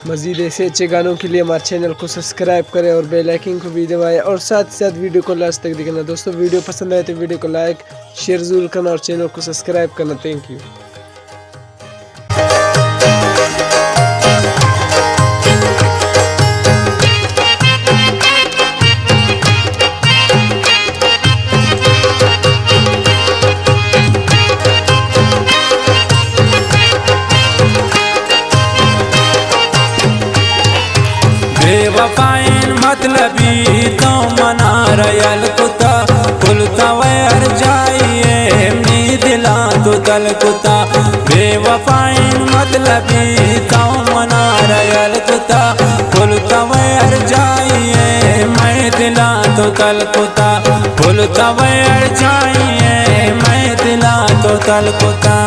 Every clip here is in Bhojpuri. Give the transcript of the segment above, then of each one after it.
मज़ीद ऐसे अच्छे गानों के लिए हमारे चैनल को सब्सक्राइब करें और बेल आइकन को भी दबाएं और साथ ही साथ वीडियो को लास्ट तक देखना। दोस्तों वीडियो पसंद आए तो वीडियो को लाइक शेयर ज़रूर करना और चैनल को सब्सक्राइब करना। Thank you. बेवफाइन मतलबी तो मना रयल कुता कुलता वैर जाइए नी दिला तो दल कुता। बेवफाइन मतलबी तो मना रयल कुता कुलता वैर जाइए मैं दिला तो दल कुता। कुलता वैर जाइए मैं दिला तो दल कुता।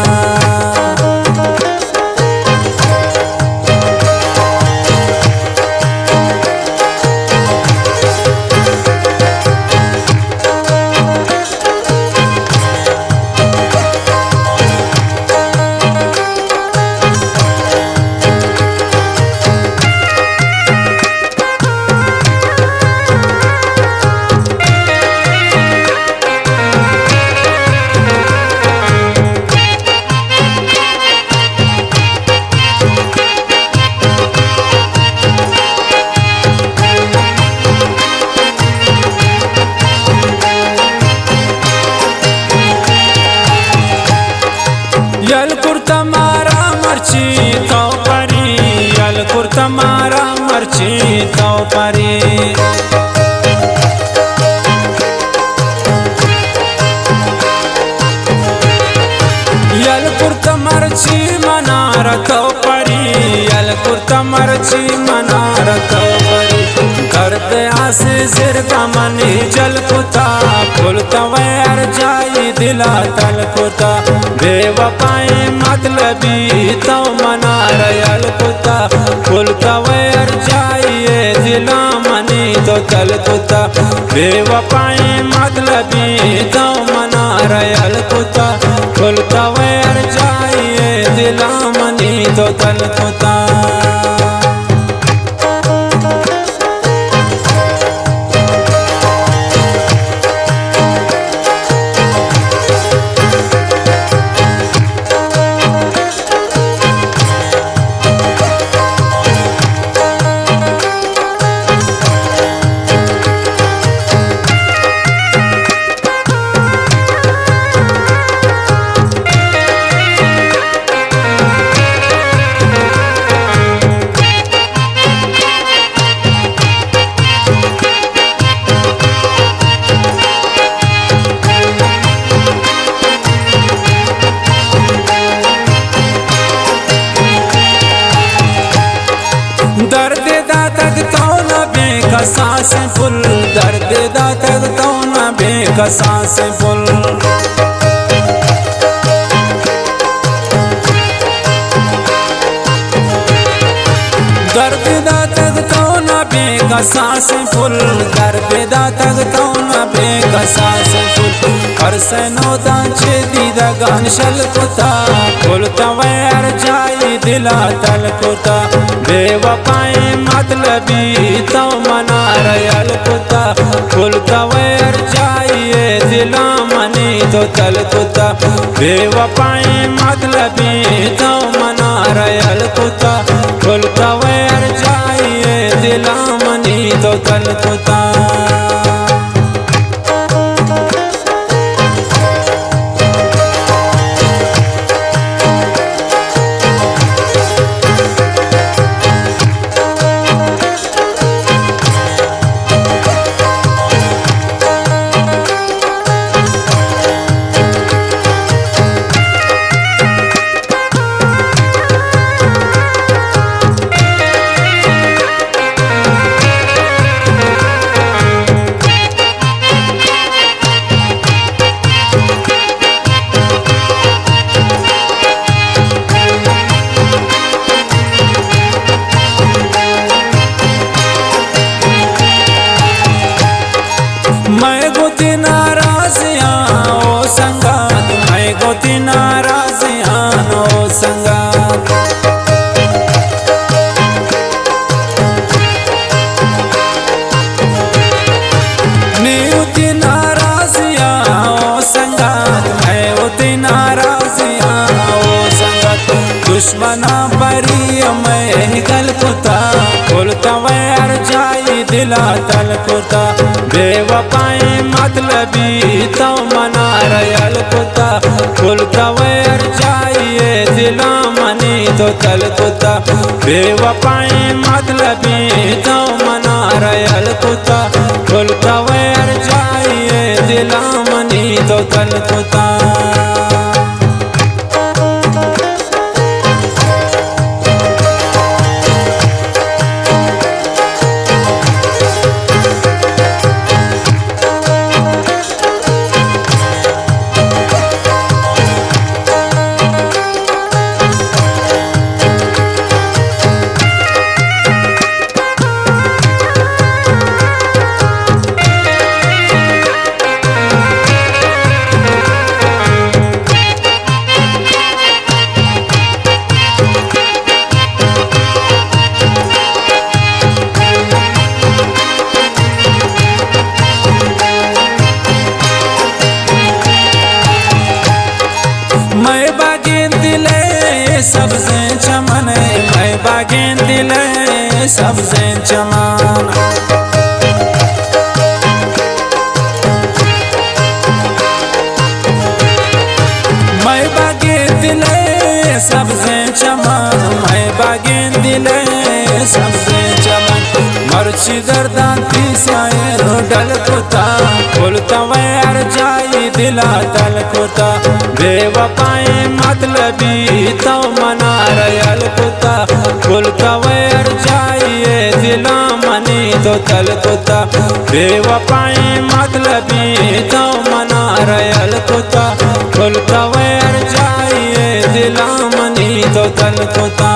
यल कुर्ता मारा मर्ची तो परी यल कुर्ता मारा मर्ची तो परी। यल कुर्ता मर्ची मनार तो परी यल कुर्ता मर्ची मनार तो परी। करते आसे सिर का मनी जल कुता फुलता वैर जाई दिला तल कुता। बेवफाई मतलबी तो मना रयल कुता फुलता वैर जाइए दिला मनी तो तल कुता। बेवफाई मतलबी तो मना रयल कुता फुलता वैर जाइए दिला मनी तो तल कुता। दर्द दातक तो न बेकसा से फुल दर्द दातक तो न बेकसा से फुल। दर्द दातक तो न बेकसा से फुल दर्द दातक तो न बेकसा से फुल। हर से नौदा छे दीदा गानशल कुता फुलता वैर जाई दिला तल कुता। बेवफाई मतलबी तो मना रयल कुता फुलता वैर जाइए दिला मनी तो तल कुता। बेवफाई मतलबी तो मना रयल कुता फुलता वैर जाइए दिला मनी तो तल कुता। दुश्मना परी मैं गलकुता खुलता वैर जाई दिला तलकुता बेवफाई मतलबी तो मना रयल कुता खुलता वैर जाइए दिला मनी तो तलकुता बेवफाई मतलबी तो मना रयल कुता खुलता वैर जाइए दिला मनी तो तलकुता सबसे चमन मैं बागें दिले सबसे चमान मैं बागें दिले सबसे चमन मैं बागें दिले सबसे चमन मर्ची दर्दांती साए रोडल कुता खुलता वैर जाई दिला तल कुता बेवफाई मतलबी तो मना रयल कुता खुलता वैर जाइए दिला मनी तो तल कुता बेवफाई मतलबी तो मना रयल कुता खुलता वैर जाइए दिला मनी तो तल कुता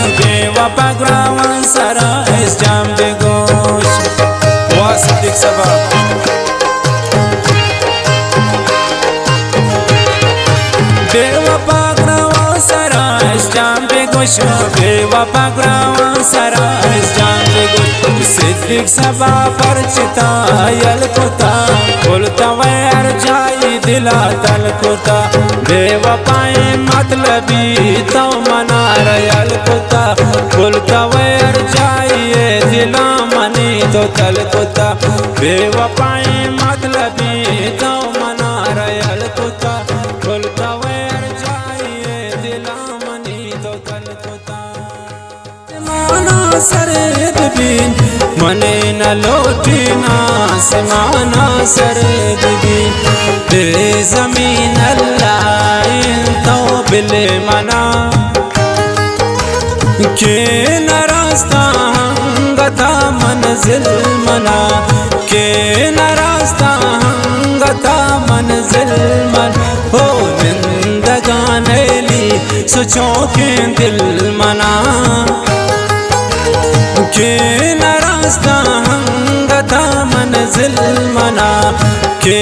बेवफा ग्रावन सरा इस जाम बे गोश वासिक सबा बेवफा ग्रावन सरा इस जाम बे गोश बेवफा ग्रावन सरा इस जाम बे गोश सिद्दीक सबा परिचिता यल कुता खुलता वैर जाई दिला तल कुता बेवफाई मतलबी तो मना रयल कुता खुलता वैर जाइए दिला मनी तो तल कुता बेवफाई मतलबी तो मना रयल कुता खुलता वैर जाइए दिला मनी तो तल कुता माना सरेद बिन मने न लोटी ना समाना सरेद बिन दे जमीन अल्लाह तो बिले मना के न रास्ता हंगता मंजिल मना के न रास्ता हंगता मंजिल मन हो जिंदगानी ली सोचों के दिल मना के न रास्ता हंगता मंजिल मना के